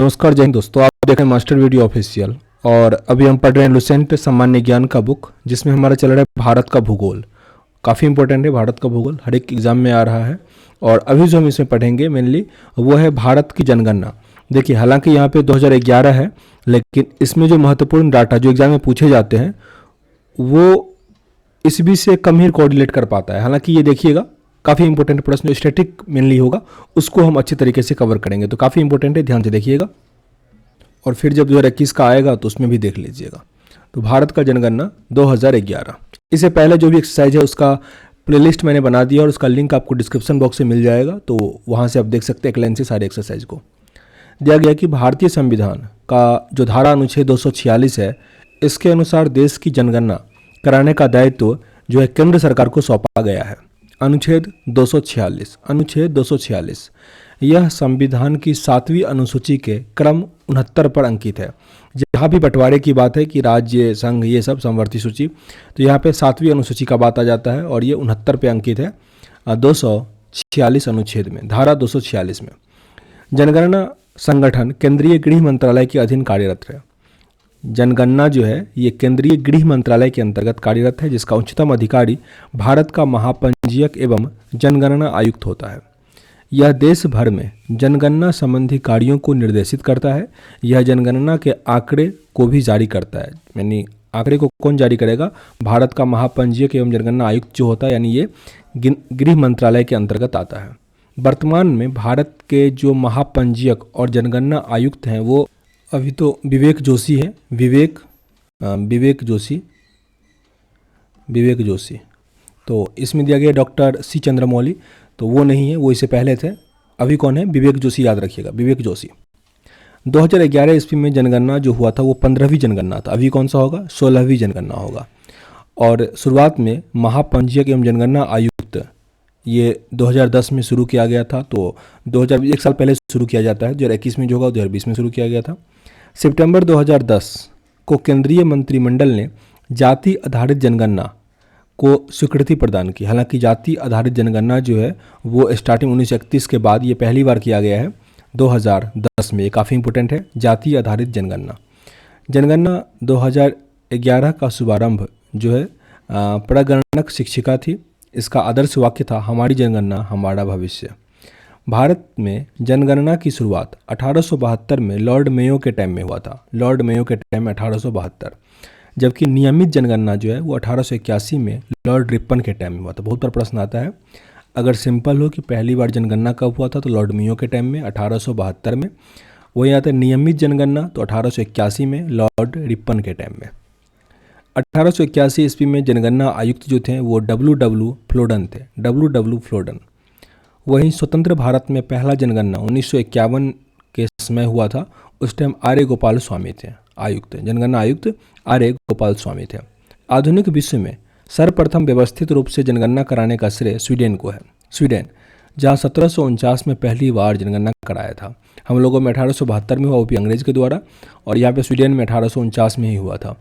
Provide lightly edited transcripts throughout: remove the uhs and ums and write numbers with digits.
नमस्कार, जय हिंद दोस्तों। आप देख रहे हैं मास्टर वीडियो ऑफिशियल और अभी हम पढ़ रहे हैं लुसेंट सामान्य ज्ञान का बुक, जिसमें हमारा चल रहा है भारत का भूगोल। काफ़ी इंपॉर्टेंट है भारत का भूगोल, हर एक एग्जाम में आ रहा है। और अभी जो हम इसमें पढ़ेंगे मेनली वो है भारत की जनगणना। देखिए, हालांकि यहाँ पे 2011 है, लेकिन इसमें जो महत्वपूर्ण डाटा जो एग्जाम में पूछे जाते हैं वो ईस्वी से कम ही कोऑर्डिनेट कर पाता है। हालांकि ये देखिएगा, काफ़ी इंपॉर्टेंट प्रश्न जो स्टैटिक मेनली होगा उसको हम अच्छी तरीके से कवर करेंगे, तो काफ़ी इंपॉर्टेंट है, ध्यान से देखिएगा। और फिर जब 2021 का आएगा तो उसमें भी देख लीजिएगा। तो भारत का जनगणना 2011, इससे पहले जो भी एक्सरसाइज है उसका प्लेलिस्ट मैंने बना दिया और उसका लिंक आपको डिस्क्रिप्शन बॉक्स में मिल जाएगा, तो वहाँ से आप देख सकते हैं एक लाइन से सारे एक्सरसाइज को। दिया गया कि भारतीय संविधान का जो धारा अनुच्छेद 246 है, इसके अनुसार देश की जनगणना कराने का दायित्व जो है केंद्र सरकार को सौंपा गया है। अनुच्छेद 246 यह संविधान की 7वीं अनुसूची के क्रम 69 पर अंकित है। जहाँ भी बंटवारे की बात है कि राज्य, संघ, ये सब समवर्ती सूची, तो यहाँ पे 7वीं अनुसूची का बात आ जाता है और ये 69 पे अंकित है 246 अनुच्छेद में, धारा 246 में। जनगणना संगठन केंद्रीय गृह मंत्रालय के अधीन कार्यरत है। जनगणना जो है ये केंद्रीय गृह मंत्रालय के अंतर्गत कार्यरत है, जिसका उच्चतम अधिकारी भारत का महापंजीयक एवं जनगणना आयुक्त होता है। यह देश भर में जनगणना संबंधी कार्यों को निर्देशित करता है। यह जनगणना के आंकड़े को भी जारी करता है, यानी आंकड़े को कौन जारी करेगा? भारत का महापंजीयक एवं जनगणना आयुक्त जो होता है, यानी ये गृह मंत्रालय के अंतर्गत आता है। वर्तमान में भारत के जो महापंजीयक और जनगणना आयुक्त हैं वो अभी तो विवेक जोशी है, विवेक जोशी। तो इसमें दिया गया डॉक्टर सी चंद्रमौली, तो वो नहीं है, वो इससे पहले थे। अभी कौन है? विवेक जोशी, याद रखिएगा, विवेक जोशी। 2011 ईस्वी में जनगणना जो हुआ था वो 15वीं जनगणना था। अभी कौन सा होगा? 16वीं जनगणना होगा। और शुरुआत में महापंजीयक एवं जनगणना आयुक्त ये 2010 में शुरू किया गया था, तो 1 साल पहले शुरू किया जाता है। 2021 में जो होगा 2020 में शुरू किया गया था। सितंबर 2010 को केंद्रीय मंत्रिमंडल ने जाति आधारित जनगणना को स्वीकृति प्रदान की। हालांकि जाति आधारित जनगणना जो है वो स्टार्टिंग 1931 के बाद ये पहली बार किया गया है 2010 में। ये काफ़ी इंपॉर्टेंट है, जाति आधारित जनगणना। जनगणना 2011 का शुभारंभ जो है प्रगणक शिक्षिका थी। इसका आदर्श वाक्य था, हमारी जनगणना हमारा भविष्य। भारत में जनगणना की शुरुआत 1872 में लॉर्ड मेयो के टाइम में हुआ था। लॉर्ड मेयो के टाइम में 1872, जबकि नियमित जनगणना जो है वो 1881 में लॉर्ड रिपन के टाइम में हुआ था। बहुत बार प्रश्न आता है, अगर सिंपल हो कि पहली बार जनगणना कब हुआ था, तो लॉर्ड मेयो के टाइम में 1872 में। वही आता है नियमित जनगणना, तो 1881 में लॉर्ड रिपन के टाइम में। 1881 ईस्वी में जनगणना आयुक्त जो थे वो डब्ल्यू फ्लोडन थे, डब्ल्यू फ्लोडन। वहीं स्वतंत्र भारत में पहला जनगणना 1951 के समय हुआ था। उस टाइम आर्य गोपाल स्वामी थे आयुक्त, जनगणना आयुक्त आर्य गोपाल स्वामी थे। आधुनिक विश्व में सर्वप्रथम व्यवस्थित रूप से जनगणना कराने का श्रेय स्वीडन को है। स्वीडन, जहां 1749 में पहली बार जनगणना कराया था। हम लोगों में 1872 में हुआ, वो भी अंग्रेज के द्वारा, और यहाँ पे स्वीडन में 1849 में ही हुआ था।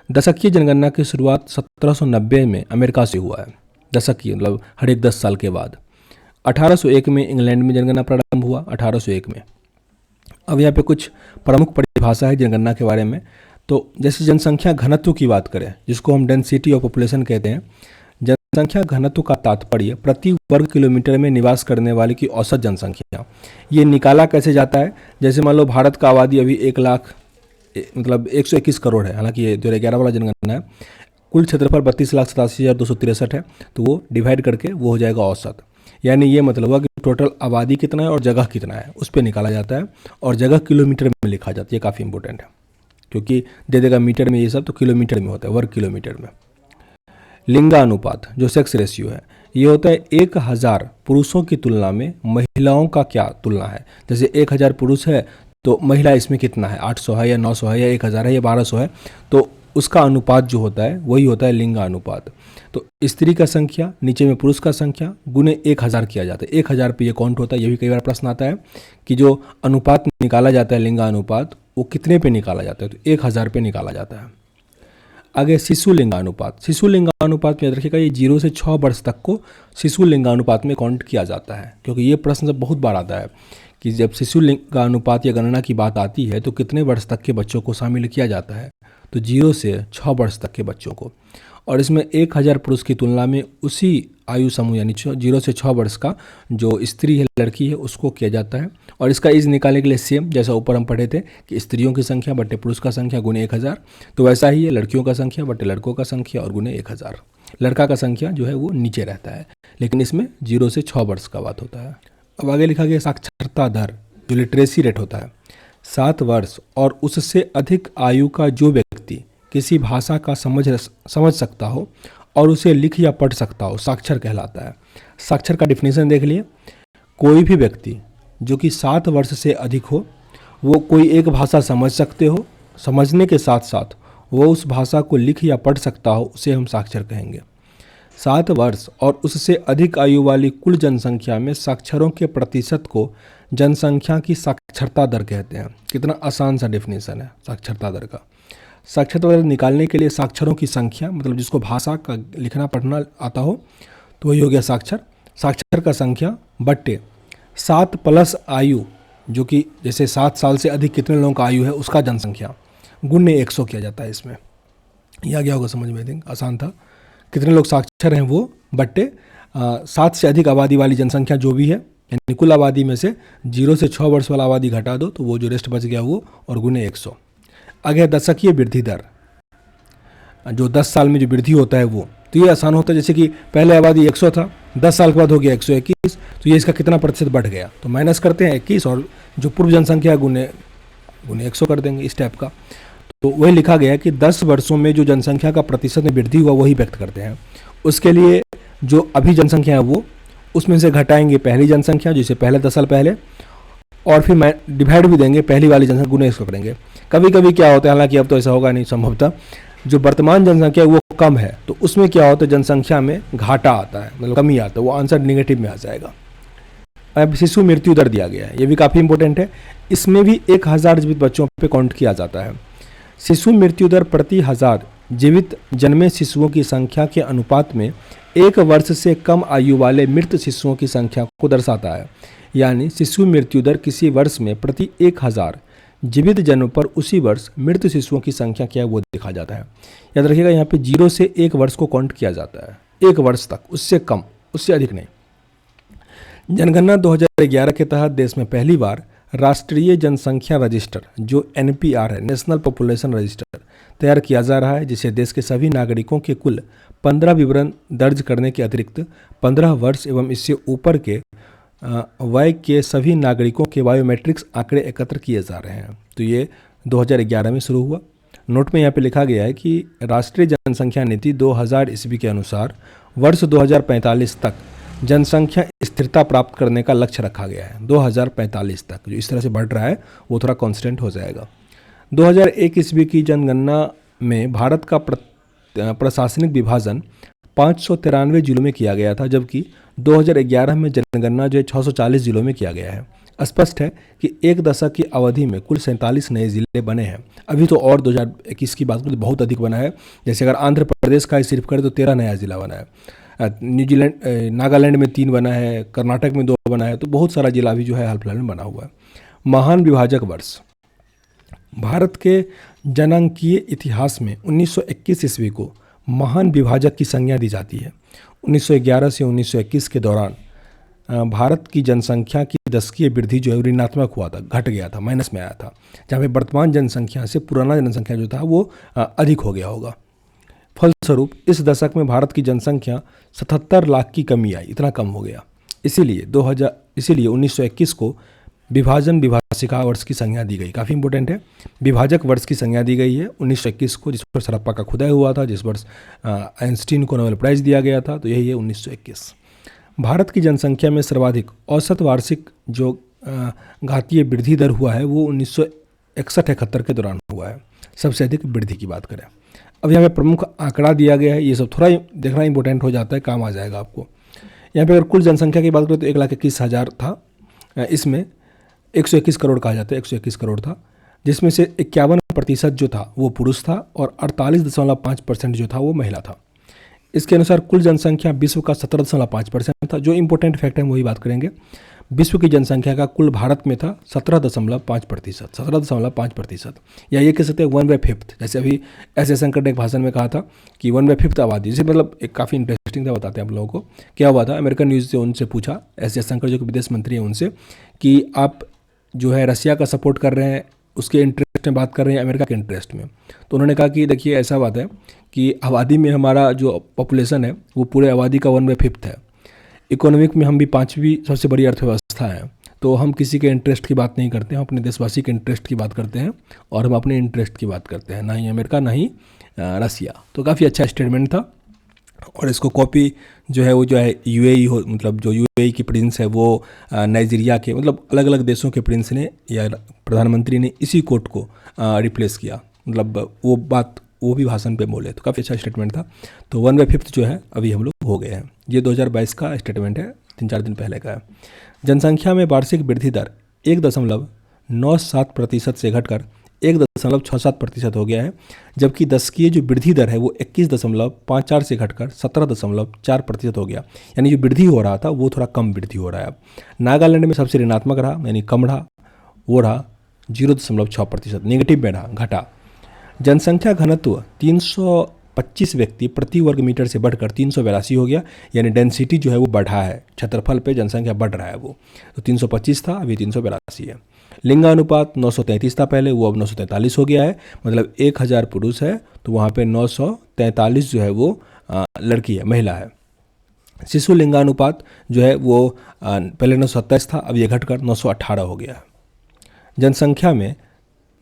दशकीय जनगणना की शुरुआत 1790 में अमेरिका से हुआ है। दशकीय मतलब हर एक 10 साल के बाद। 1801 में इंग्लैंड में जनगणना प्रारंभ हुआ, 1801 में। अब यहाँ पे कुछ प्रमुख परिभाषा है जनगणना के बारे में। तो जैसे जनसंख्या घनत्व की बात करें, जिसको हम डेंसिटी ऑफ पॉपुलेशन कहते हैं, जनसंख्या घनत्व का तात्पर्य प्रति वर्ग किलोमीटर में निवास करने वाले की औसत जनसंख्या। ये निकाला कैसे जाता है? जैसे मान लो भारत का आबादी अभी 121 करोड़ है, हालांकि ये 2011 वाला जनगणना है। कुल क्षेत्रफल 32,87,263 है, तो वो डिवाइड करके वो हो जाएगा औसत। यानी ये मतलब हुआ कि टोटल आबादी कितना है और जगह कितना है, उस पर निकाला जाता है, और जगह किलोमीटर में लिखा जाता है। ये काफ़ी इंपॉर्टेंट है, क्योंकि दे देगा मीटर में, ये सब तो किलोमीटर में होता है, वर्ग किलोमीटर में। लिंगानुपात जो सेक्स रेशियो है, ये होता है 1000 पुरुषों की तुलना में महिलाओं का क्या तुलना है। जैसे 1000 पुरुष है तो महिला इसमें कितना है, 800 है या 900 है या 1000 है या 1200 है, तो उसका अनुपात जो होता है वही होता है लिंगानुपात। तो स्त्री का संख्या नीचे में पुरुष का संख्या गुने 1000 किया जाता है। 1000 पे ये काउंट होता है। ये भी कई बार प्रश्न आता है कि जो अनुपात निकाला जाता है लिंगानुपात, वो कितने पे निकाला जाता है, तो 1000 पे निकाला जाता है। आगे शिशु लिंगानुपात। शिशु लिंगानुपात में याद रखिएगा, ये 0 से 6 वर्ष तक को शिशु लिंगानुपात में काउंट किया जाता है, क्योंकि ये प्रश्न बहुत बार आता है कि जब शिशु लिंग का अनुपात या गणना की बात आती है तो कितने वर्ष तक के बच्चों को शामिल किया जाता है, तो 0 से 6 वर्ष तक के बच्चों को। और इसमें 1000 पुरुष की तुलना में उसी आयु समूह यानी 0 से 6 वर्ष का जो स्त्री है, लड़की है, उसको किया जाता है। और इसका एज निकालने के लिए सेम जैसा ऊपर हम पढ़े थे कि स्त्रियों की संख्या बटे पुरुष का संख्या गुने 1000, तो वैसा ही है लड़कियों का संख्या बटे लड़कों का संख्या और गुने 1000। लड़का का संख्या जो है वो नीचे रहता है, लेकिन इसमें 0 से 6 वर्ष का बात होता है। अब आगे लिखा गया साक्षरता दर, जो लिटरेसी रेट होता है। 7 वर्ष और उससे अधिक आयु का जो व्यक्ति किसी भाषा का समझ सकता हो और उसे लिख या पढ़ सकता हो, साक्षर कहलाता है। साक्षर का डिफिनेशन देख लिए, कोई भी व्यक्ति जो कि 7 वर्ष से अधिक हो, वो कोई एक भाषा समझ सकते हो, समझने के साथ साथ वो उस भाषा को लिख या पढ़ सकता हो, उसे हम साक्षर कहेंगे। 7 वर्ष और उससे अधिक आयु वाली कुल जनसंख्या में साक्षरों के प्रतिशत को जनसंख्या की साक्षरता दर कहते हैं। कितना आसान सा डेफिनेशन है साक्षरता दर का। साक्षरता दर निकालने के लिए साक्षरों की संख्या, मतलब जिसको भाषा का लिखना पढ़ना आता हो तो वही हो गया साक्षर। साक्षर का संख्या बट्टे 7 प्लस आयु, जो कि जैसे 7 साल से अधिक कितने लोगों का आयु है उसका जनसंख्या, गुने 100 किया जाता है। इसमें यह गया होगा समझ में, आई थिंक आसान था। कितने लोग साक्षर हैं वो बट्टे 7 से अधिक आबादी वाली जनसंख्या जो भी है, यानी कुल आबादी में से 0 से 6 वर्ष वाला आबादी घटा दो तो वो जो रेस्ट बच गया वो, और गुने 100। आगे दशकीय वृद्धि दर, जो 10 साल में जो वृद्धि होता है वो, तो ये आसान होता है। जैसे कि पहले आबादी 100 था, 10 साल के बाद हो गया 121, तो ये इसका कितना प्रतिशत बढ़ गया, तो माइनस करते हैं 21 और जो पूर्व जनसंख्या गुने 100 कर देंगे, इस टाइप का। तो वही लिखा गया कि 10 वर्षों में जो जनसंख्या का प्रतिशत में वृद्धि हुआ वही व्यक्त करते हैं। उसके लिए जो अभी जनसंख्या है वो, उसमें से घटाएंगे पहली जनसंख्या जैसे पहले 10 साल पहले, और फिर डिवाइड भी देंगे पहली वाली जनसंख्या गुने 100 करेंगे। कभी कभी क्या होता है, हालांकि अब तो ऐसा होगा नहीं संभवतः, जो वर्तमान जनसंख्या है वो कम है तो उसमें क्या होता है, जनसंख्या में घाटा आता है, मतलब कमी आता है, वो आंसर निगेटिव में आ जाएगा। अब शिशु मृत्यु दर दिया गया है, ये भी काफ़ी इंपॉर्टेंट है। इसमें भी 1000 जीवित बच्चों पे काउंट किया जाता है। शिशु मृत्यु दर प्रति 1000 जीवित जन्मे शिशुओं की संख्या के अनुपात में 1 वर्ष से कम आयु वाले मृत शिशुओं की संख्या को दर्शाता है। यानी शिशु मृत्यु दर किसी वर्ष में प्रति 1000 जीवित जन्म पर उसी वर्ष मृत शिशुओं की संख्या क्या है वो देखा जाता है। याद रखिएगा, यहाँ पे 0 से 1 वर्ष को काउंट किया जाता है, 1 वर्ष तक, उससे कम, उससे अधिक नहीं। जनगणना 2011 के तहत देश में पहली बार राष्ट्रीय जनसंख्या रजिस्टर, जो NPR है, नेशनल पॉपुलेशन रजिस्टर, तैयार किया जा रहा है, जिसे देश के सभी नागरिकों के कुल 15 विवरण दर्ज करने के अतिरिक्त 15 वर्ष एवं इससे ऊपर के वय के सभी नागरिकों के बायोमेट्रिक्स आंकड़े एकत्र किए जा रहे हैं। तो ये 2011 में शुरू हुआ। नोट में यहाँ पे लिखा गया है कि राष्ट्रीय जनसंख्या नीति 2000 ईस्वी के अनुसार वर्ष 2045 तक जनसंख्या स्थिरता प्राप्त करने का लक्ष्य रखा गया है। 2045 तक जो इस तरह से बढ़ रहा है वो थोड़ा कांस्टेंट हो जाएगा। 2001 ईस्वी की जनगणना में भारत का प्रशासनिक विभाजन 593 जिलों में किया गया था, जबकि 2011 में जनगणना जो है 640 जिलों में किया गया है। स्पष्ट है कि 1 दशक की अवधि में कुल 47 नए जिले बने हैं। अभी तो और 2021 की बात करें तो बहुत अधिक बना है। जैसे अगर आंध्र प्रदेश का सिर्फ करें तो 13 नया जिला बना है, न्यूजीलैंड नागालैंड में 3 बना है, कर्नाटक में 2 बना है, तो बहुत सारा जिला भी जो है हाल फिलहाल में बना हुआ है। महान विभाजक वर्ष, भारत के जनांकीय इतिहास में 1921 ईस्वी को महान विभाजक की संज्ञा दी जाती है। 1911 से 1921 के दौरान भारत की जनसंख्या की दशकीय वृद्धि जो है ऋणात्मक हुआ था, घट गया था, माइनस में आया था, जहाँ पे वर्तमान जनसंख्या से पुराना जनसंख्या जो था वो अधिक हो गया होगा। फलस्वरूप इस दशक में भारत की जनसंख्या 77 लाख की कमी आई, इतना कम हो गया। इसीलिए 1921 को विभाजन विभाषिका वर्ष की संज्ञा दी गई। काफ़ी इंपॉर्टेंट है, विभाजक वर्ष की संज्ञा दी गई है 1921 को, जिस पर हड़प्पा का खुदाई हुआ था, जिस वर्ष आइंस्टीन को नोबेल प्राइज़ दिया गया था, तो यही है 1921। भारत की जनसंख्या में सर्वाधिक औसत वार्षिक जो घातीय वृद्धि दर हुआ है वो 1961-71 के दौरान हुआ है, सबसे अधिक वृद्धि की बात करें। अब यहाँ पे प्रमुख आंकड़ा दिया गया है, ये सब थोड़ा देखना इंपॉर्टेंट हो जाता है, काम आ जाएगा आपको। यहाँ पे अगर कुल जनसंख्या की बात करें तो 1,21,000 था, इसमें 121 करोड़ कहा जाता है, 121 करोड़ था, जिसमें से 51% जो था वो पुरुष था और 48.5% जो था वो महिला था। इसके अनुसार कुल जनसंख्या विश्व का 17.5% था। जो इंपॉर्टेंट फैक्ट है वही बात करेंगे। विश्व की जनसंख्या का कुल भारत में था 17.5%, 17.5%, या ये कह सकते हैं 1/5। जैसे अभी एस जयशंकर ने एक भाषण में कहा था कि 1/5 आबादी, जैसे मतलब एक काफ़ी इंटरेस्टिंग था, बताते हैं आप लोगों को क्या हुआ था। अमेरिकन न्यूज़ से उनसे पूछा, एस जयशंकर जो कि विदेश मंत्री हैं उनसे, कि आप जो है रसिया का सपोर्ट कर रहे हैं, उसके इंटरेस्ट में बात कर रहे हैं अमेरिका के इंटरेस्ट में। तो उन्होंने कहा कि देखिए ऐसा बात है कि आबादी में हमारा जो पॉपुलेशन है वो पूरे आबादी का 1/5 है। इकोनॉमिक में हम भी 5वीं सबसे बड़ी अर्थव्यवस्था है। तो हम किसी के इंटरेस्ट की बात नहीं करते हैं, हम अपने देशवासी के इंटरेस्ट की बात करते हैं, और हम अपने इंटरेस्ट की बात करते हैं, ना ही अमेरिका ना ही रसिया। तो काफ़ी अच्छा स्टेटमेंट था, और इसको कॉपी जो है वो जो है यूएई हो, मतलब जो यूएई की प्रिंस है वो नाइजीरिया के, मतलब अलग अलग देशों के प्रिंस ने या प्रधानमंत्री ने इसी कोट को रिप्लेस किया। मतलब वो बात वो भी भाषण पे बोले, तो काफ़ी अच्छा स्टेटमेंट था। तो 1/5 जो है अभी हम लोग हो गए हैं। ये 2022 का स्टेटमेंट है, 3-4 दिन पहले का है। जनसंख्या में वार्षिक वृद्धि दर 1.97% से घटकर 1.67% हो गया है, जबकि दशकीय जो वृद्धि दर है वो 21.54 से घटकर 17.4% हो गया। यानी जो वृद्धि हो रहा था वो थोड़ा कम वृद्धि हो रहा है अब। नागालैंड में सबसे ऋणात्मक रहा, यानी कम रहा, वो रहा 0.6%, नेगेटिव में रहा, घटा। जनसंख्या घनत्व 325 व्यक्ति प्रति वर्ग मीटर से बढ़कर 382 हो गया, यानी डेंसिटी जो है वो बढ़ा है, क्षेत्रफल पे जनसंख्या बढ़ रहा है वो। तो 325 था, अभी 382 है। लिंगानुपात 933 था पहले, वो अब 943 हो गया है। मतलब 1000 पुरुष है तो वहाँ पे 943 जो है वो लड़की है, महिला है। शिशु लिंगानुपात जो है वो पहले 927 था, अब ये घटकर 918 हो गया है। जनसंख्या में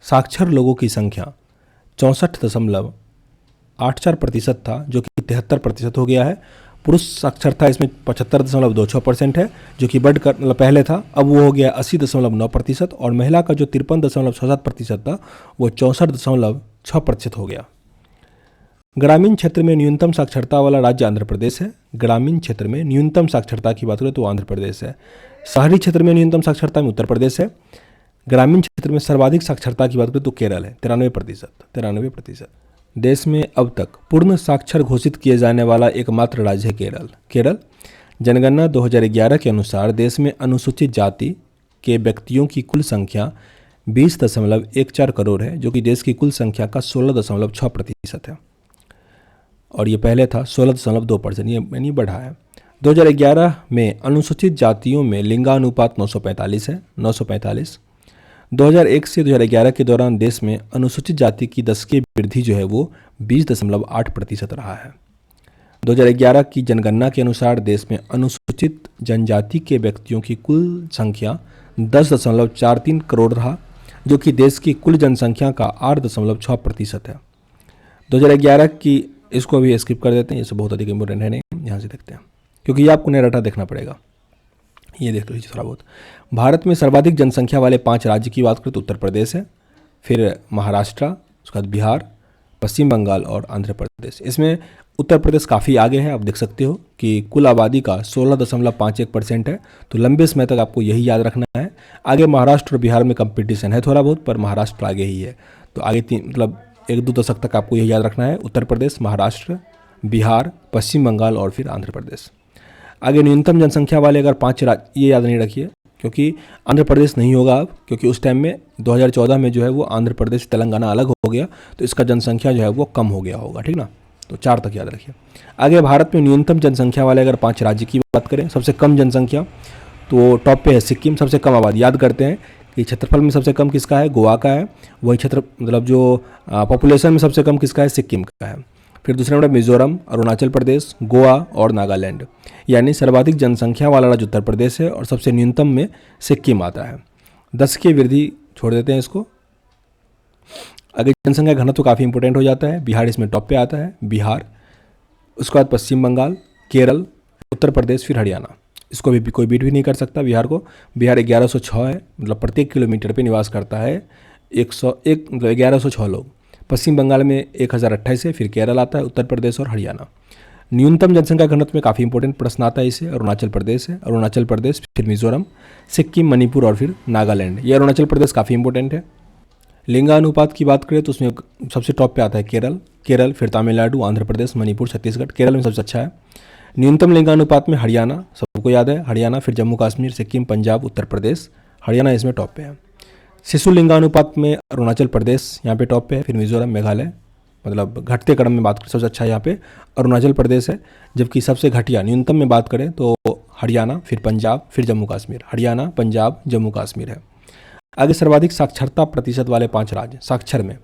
साक्षर लोगों की संख्या 64.84% था, जो कि 73% हो गया है। पुरुष साक्षरता इसमें 75.26% है, जो कि बढ़कर, मतलब पहले था, अब वो हो गया 80.9%, और महिला का जो 53.67% था वो 64.6% हो गया। ग्रामीण क्षेत्र में न्यूनतम साक्षरता वाला राज्य आंध्र प्रदेश है। ग्रामीण क्षेत्र में न्यूनतम साक्षरता की बात करें तो आंध्र प्रदेश है। शहरी क्षेत्र में न्यूनतम साक्षरता में उत्तर प्रदेश है। ग्रामीण क्षेत्र में सर्वाधिक साक्षरता की बात करें तो केरल है, 93%। देश में अब तक पूर्ण साक्षर घोषित किए जाने वाला एकमात्र राज्य है केरल। जनगणना 2011 के अनुसार देश में अनुसूचित जाति के व्यक्तियों की कुल संख्या 20.14 करोड़ है, जो कि देश की कुल संख्या का 16.6% है, और ये पहले था 16.2%, ये यानी बढ़ा है। 2011 में अनुसूचित जातियों में लिंगानुपात 945 है, 945। 2001 से 2011 के दौरान देश में अनुसूचित जाति की दशकीय वृद्धि जो है वो 20.8% रहा है। 2011 की जनगणना के अनुसार देश में अनुसूचित जनजाति के व्यक्तियों की कुल संख्या 10.43 करोड़ रहा, जो कि देश की कुल जनसंख्या का 8.6% है। 2011 की, इसको भी स्किप कर देते हैं, ये सब बहुत अधिक इंपॉर्टेंट है नहीं, यहाँ से देखते हैं क्योंकि ये आपको नया डाटा देखना पड़ेगा। ये देख लीजिए थोड़ा बहुत। भारत में सर्वाधिक जनसंख्या वाले 5 राज्य की बात करें तो उत्तर प्रदेश है, फिर महाराष्ट्र, उसके बाद बिहार, पश्चिम बंगाल और आंध्र प्रदेश। इसमें उत्तर प्रदेश काफ़ी आगे है, आप देख सकते हो कि कुल आबादी का 16.51% है, तो लंबे समय तक आपको यही याद रखना है। आगे महाराष्ट्र और बिहार में कंपटीशन है थोड़ा बहुत, पर महाराष्ट्र आगे ही है। तो आगे मतलब 1-2 दशक तक आपको यही याद रखना है, उत्तर प्रदेश, महाराष्ट्र, बिहार, पश्चिम बंगाल और फिर आंध्र प्रदेश। आगे न्यूनतम जनसंख्या वाले अगर 5 राज्य, ये याद नहीं रखिए क्योंकि आंध्र प्रदेश नहीं होगा अब, क्योंकि उस टाइम में 2014 में जो है वो आंध्र प्रदेश तेलंगाना अलग हो गया, तो इसका जनसंख्या जो है वो कम हो गया होगा, ठीक ना। तो 4 तक याद रखिए। आगे भारत में न्यूनतम जनसंख्या वाले अगर 5 राज्य की बात करें, सबसे कम जनसंख्या तो टॉप पे है सिक्किम, सबसे कम आबादी। याद करते हैं कि क्षेत्रफल में सबसे कम किसका है, गोवा का है। वही क्षेत्र मतलब जो पॉपुलेशन में सबसे कम किसका है, सिक्किम का है। फिर दूसरे नंबर मिजोरम, अरुणाचल प्रदेश, गोवा और नागालैंड। यानी सर्वाधिक जनसंख्या वाला राज्य उत्तर प्रदेश है और सबसे न्यूनतम में सिक्किम आता है। 10 की वृद्धि छोड़ देते हैं इसको। आगे जनसंख्या घनत्व तो काफ़ी इंपॉर्टेंट हो जाता है। बिहार इसमें टॉप पे आता है, बिहार, उसके बाद पश्चिम बंगाल, केरल, उत्तर प्रदेश, फिर हरियाणा। इसको भी कोई बीट भी नहीं कर सकता बिहार को। बिहार 1106 है, मतलब प्रत्येक किलोमीटर पे निवास करता है 101, मतलब 1106 लोग। पश्चिम बंगाल में 1028 है, फिर केरल आता है, उत्तर प्रदेश और हरियाणा। न्यूनतम जनसंख्या घनत्व में काफ़ी इंपॉर्टेंट प्रश्न आता है इसे, अरुणाचल प्रदेश है, अरुणाचल प्रदेश, फिर मिजोरम, सिक्किम, मणिपुर और फिर नागालैंड। ये अरुणाचल प्रदेश काफ़ी इंपॉर्टेंट है। लिंगानुपात की बात करें तो उसमें सबसे टॉप पे आता है केरल, फिर तमिलनाडु, आंध्र प्रदेश, मणिपुर, छत्तीसगढ़। केरल में सबसे अच्छा है। न्यूनतम लिंगानुपात में हरियाणा, सबको याद है हरियाणा, फिर जम्मू कश्मीर, सिक्किम, पंजाब, उत्तर प्रदेश, हरियाणा इसमें टॉप पे है। शिशु लिंगानुपात में अरुणाचल प्रदेश यहाँ पे टॉप पे है, फिर मिजोरम, मेघालय, मतलब घटते क्रम में बात करें सबसे अच्छा यहाँ पे अरुणाचल प्रदेश है, जबकि सबसे घटिया न्यूनतम में बात करें तो हरियाणा, फिर पंजाब, फिर जम्मू कश्मीर, हरियाणा, पंजाब, जम्मू कश्मीर है। आगे सर्वाधिक साक्षरता प्रतिशत वाले 5 राज्य साक्षर में,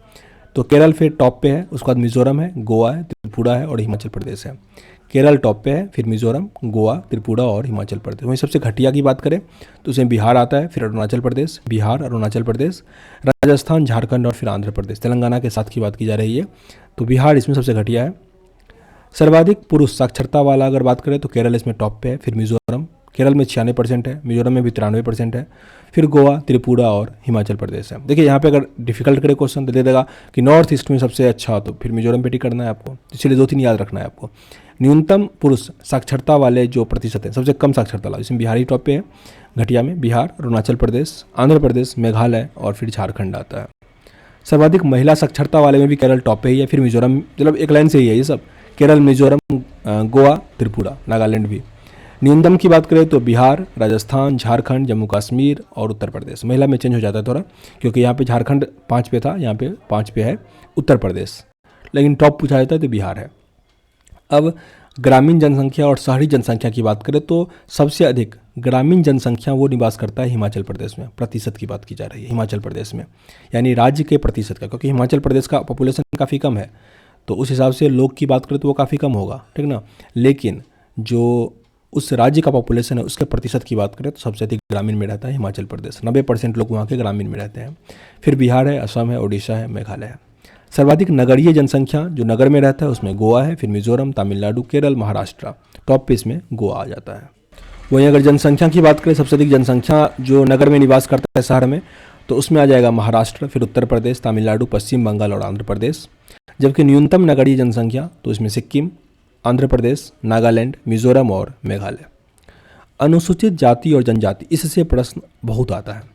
तो केरल फिर टॉप पे है, उसके बाद मिजोरम है, गोवा है, त्रिपुरा है और हिमाचल प्रदेश है। केरल टॉप पे है, फिर मिजोरम, गोवा, त्रिपुरा और हिमाचल प्रदेश। वहीं सबसे घटिया की बात करें तो उसमें बिहार आता है, फिर अरुणाचल प्रदेश, बिहार, अरुणाचल प्रदेश, राजस्थान, झारखंड और फिर आंध्र प्रदेश, तेलंगाना के साथ की बात की जा रही है, तो बिहार इसमें सबसे घटिया है। सर्वाधिक पुरुष साक्षरता वाला अगर बात करें तो केरल इसमें टॉप पे है, फिर मिजोरम, केरल में 96% है, मिजोरम में भी 93% है, फिर गोवा, त्रिपुरा और हिमाचल प्रदेश है। देखिए यहाँ पे अगर डिफिकल्ट करे क्वेश्चन तो दे देगा कि नॉर्थ ईस्ट में सबसे अच्छा हो, तो फिर मिजोरम पे टिक करना है आपको, इसलिए 2-3 याद रखना है आपको। न्यूनतम पुरुष साक्षरता वाले जो प्रतिशत है, सबसे कम साक्षरता वाला, इसमें बिहारी टॉप पे है, घटिया में बिहार, अरुणाचल प्रदेश, आंध्र प्रदेश, मेघालय और फिर झारखंड आता है। सर्वाधिक महिला साक्षरता वाले में भी केरल टॉप पे ही है, फिर मिजोरम, मतलब एक लाइन से ही है ये सब, केरल, मिजोरम, गोवा, त्रिपुरा, नागालैंड भी। न्यूनतम की बात करें तो बिहार, राजस्थान, झारखंड, जम्मू कश्मीर और उत्तर प्रदेश। महिला में चेंज हो जाता है थोड़ा, क्योंकि यहाँ पे झारखंड 5 पे था, यहाँ पे 5 पे है उत्तर प्रदेश, लेकिन टॉप पूछा जाता है तो बिहार है। अब ग्रामीण जनसंख्या और शहरी जनसंख्या की बात करें तो सबसे अधिक ग्रामीण जनसंख्या वो निवास करता है हिमाचल प्रदेश में, प्रतिशत की बात की जा रही है हिमाचल प्रदेश में, यानी राज्य के प्रतिशत का, क्योंकि हिमाचल प्रदेश का पॉपुलेशन काफ़ी कम है, तो उस हिसाब से लोग की बात करें तो वो काफ़ी कम होगा, ठीक ना। लेकिन जो उस राज्य का पॉपुलेशन है उसके प्रतिशत की बात करें तो सबसे अधिक ग्रामीण में रहता है हिमाचल प्रदेश, 90% लोग वहाँ के ग्रामीण में रहते हैं। फिर बिहार है, असम है, उड़ीसा है, मेघालय है। सर्वाधिक नगरीय जनसंख्या जो नगर में रहता है उसमें गोवा है, फिर मिजोरम, तमिलनाडु, केरल, महाराष्ट्र, टॉप पे इसमें गोवा आ जाता है। वहीं अगर जनसंख्या की बात करें, सबसे अधिक जनसंख्या जो नगर में निवास करता है शहर में, तो उसमें आ जाएगा महाराष्ट्र, फिर उत्तर प्रदेश, तमिलनाडु, पश्चिम बंगाल और आंध्र प्रदेश। जबकि न्यूनतम नगरीय जनसंख्या तो इसमें सिक्किम, आंध्र प्रदेश, नागालैंड, मिजोरम और मेघालय। अनुसूचित जाति और जनजाति, इससे प्रश्न बहुत आता है।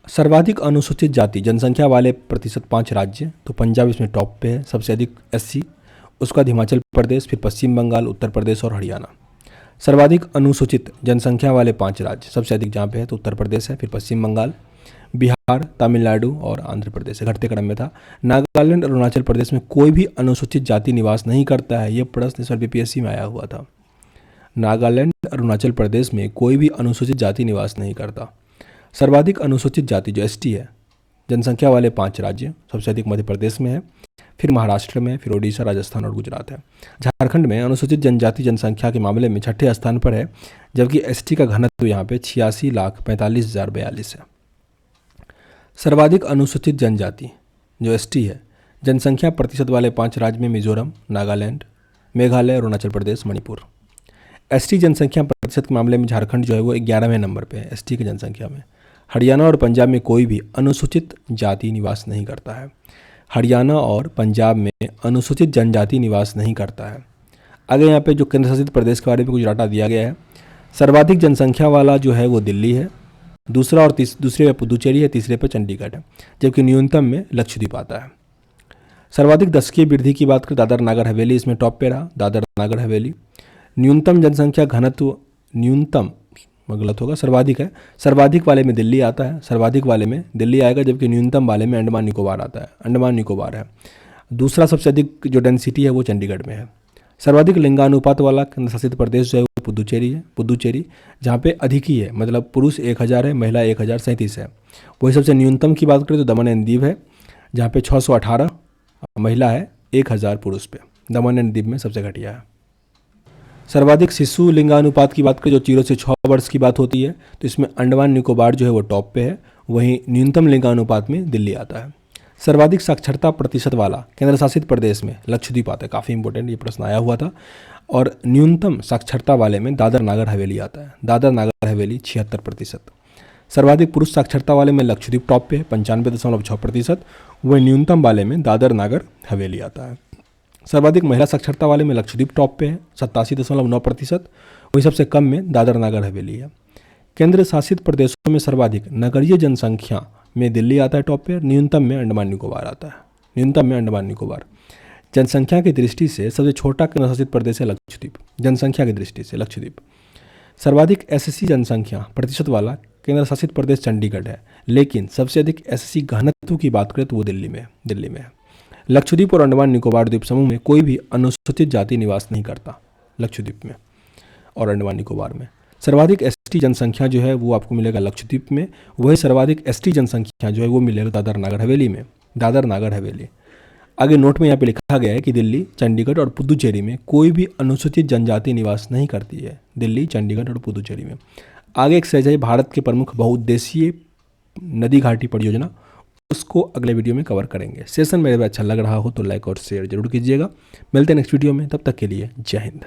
सर्वाधिक अनुसूचित जाति जनसंख्या वाले प्रतिशत 5 राज्य, तो पंजाब इसमें टॉप पे है, सबसे अधिक SC, उसके बाद हिमाचल प्रदेश, फिर पश्चिम बंगाल, उत्तर प्रदेश और हरियाणा। सर्वाधिक अनुसूचित जनसंख्या वाले 5 राज्य, सबसे अधिक जहाँ पे है तो उत्तर प्रदेश है, फिर पश्चिम बंगाल, बिहार, तमिलनाडु और आंध्र प्रदेश है, घटते क्रम में था। नागालैंड, अरुणाचल प्रदेश में कोई भी अनुसूचित जाति निवास नहीं करता है, ये प्रश्न इस बार BPSC में आया हुआ था। नागालैंड, अरुणाचल प्रदेश में कोई भी अनुसूचित जाति निवास नहीं करता। सर्वाधिक अनुसूचित जाति जो ST है जनसंख्या वाले 5 राज्य, सबसे अधिक मध्य प्रदेश में है, फिर महाराष्ट्र में, फिर ओडिशा, राजस्थान और गुजरात है। झारखंड में अनुसूचित जनजाति जनसंख्या के मामले में 6ठे स्थान पर है, जबकि ST का घनत्व यहाँ पे 86,45,042 है। सर्वाधिक अनुसूचित जनजाति जो ST है जनसंख्या प्रतिशत वाले 5 राज्य में मिजोरम, नागालैंड, मेघालय, अरुणाचल प्रदेश, मणिपुर। ST जनसंख्या प्रतिशत के मामले में झारखंड जो है वो 11वें नंबर पे है ST की जनसंख्या में। हरियाणा और पंजाब में कोई भी अनुसूचित जाति निवास नहीं करता है। हरियाणा और पंजाब में अनुसूचित जनजाति निवास नहीं करता है। आगे यहाँ पे जो केंद्र शासित प्रदेश के बारे में कुछ डाटा दिया गया है। सर्वाधिक जनसंख्या वाला जो है वो दिल्ली है, दूसरे पे पुदुचेरी है, तीसरे पे चंडीगढ़ है, जबकि न्यूनतम में लक्षद्वीप आता है। सर्वाधिक दशकीय वृद्धि की बात करें, दादर नागर हवेली इसमें टॉप पे रहा, दादर नागर हवेली। न्यूनतम जनसंख्या घनत्व, न्यूनतम गलत होगा, सर्वाधिक है, सर्वाधिक वाले में दिल्ली आता है, सर्वाधिक वाले में दिल्ली आएगा, जबकि न्यूनतम वाले में अंडमान निकोबार आता है, अंडमान निकोबार है। दूसरा सबसे अधिक जो डेंसिटी है वो चंडीगढ़ में है। सर्वाधिक लिंगानुपात वाला केंद्र शासित प्रदेश जो है वो पुदुचेरी है, पुदुचेरी जहाँ पे अधिक ही है, मतलब पुरुष 1000 है, महिला 1037 है। वही सबसे न्यूनतम की बात करें तो दमन एंड दीव है, जहाँ पे 618 महिला है, 1000 पुरुष पे। दमन एंड दीव में सबसे घटिया है। सर्वाधिक शिशु लिंगानुपात की बात करें जो 0 से 6 वर्ष की बात होती है, तो इसमें अंडमान निकोबार जो है वो टॉप पे है। वहीं न्यूनतम लिंगानुपात में दिल्ली आता है। सर्वाधिक साक्षरता प्रतिशत वाला केंद्र शासित प्रदेश में लक्षद्वीप आता है, काफ़ी इंपॉर्टेंट ये प्रश्न आया हुआ था। और न्यूनतम साक्षरता वाले में दादर नागर हवेली आता है, दादर नागर हवेली 76%। सर्वाधिक पुरुष साक्षरता वाले में लक्षद्वीप टॉप पे है 95.6%, वहीं न्यूनतम वाले में दादर नागर हवेली आता है। सर्वाधिक महिला साक्षरता वाले में लक्षद्वीप टॉप पे है 87.9%, वही सबसे कम में दादर नागर हवेली है। केंद्र शासित प्रदेशों में सर्वाधिक नगरीय जनसंख्या में दिल्ली आता है टॉप पे, न्यूनतम में अंडमान निकोबार आता है, न्यूनतम में अंडमान निकोबार। जनसंख्या की दृष्टि से सबसे छोटा केंद्र शासित प्रदेश है लक्षद्वीप। जनसंख्या की दृष्टि से लक्षद्वीप। सर्वाधिक एसएससी जनसंख्या प्रतिशत वाला केंद्र शासित प्रदेश चंडीगढ़ है, लेकिन सबसे अधिक एसएससी घनत्व की बात करें तो वो दिल्ली में है। लक्षद्वीप और अंडमान निकोबार द्वीप समूह में कोई भी अनुसूचित जाति निवास नहीं करता, लक्षद्वीप में और अंडमान निकोबार में। सर्वाधिक एसटी जनसंख्या जो है वो आपको मिलेगा लक्षद्वीप में, वही सर्वाधिक एसटी जनसंख्या जो है वो मिलेगा दादर नागर हवेली में, दादर नागर हवेली। आगे नोट में यहाँ पे लिखा गया है कि दिल्ली, चंडीगढ़ और पुदुचेरी में कोई भी अनुसूचित जनजाति निवास नहीं करती है, दिल्ली, चंडीगढ़ और पुदुचेरी में। आगे एक सहज है भारत के प्रमुख बहुउद्देशीय नदी घाटी परियोजना, उसको अगले वीडियो में कवर करेंगे। सेशन मेरे अच्छा लग रहा हो तो लाइक और शेयर जरूर कीजिएगा। मिलते हैं नेक्स्ट वीडियो में, तब तक के लिए जय हिंद।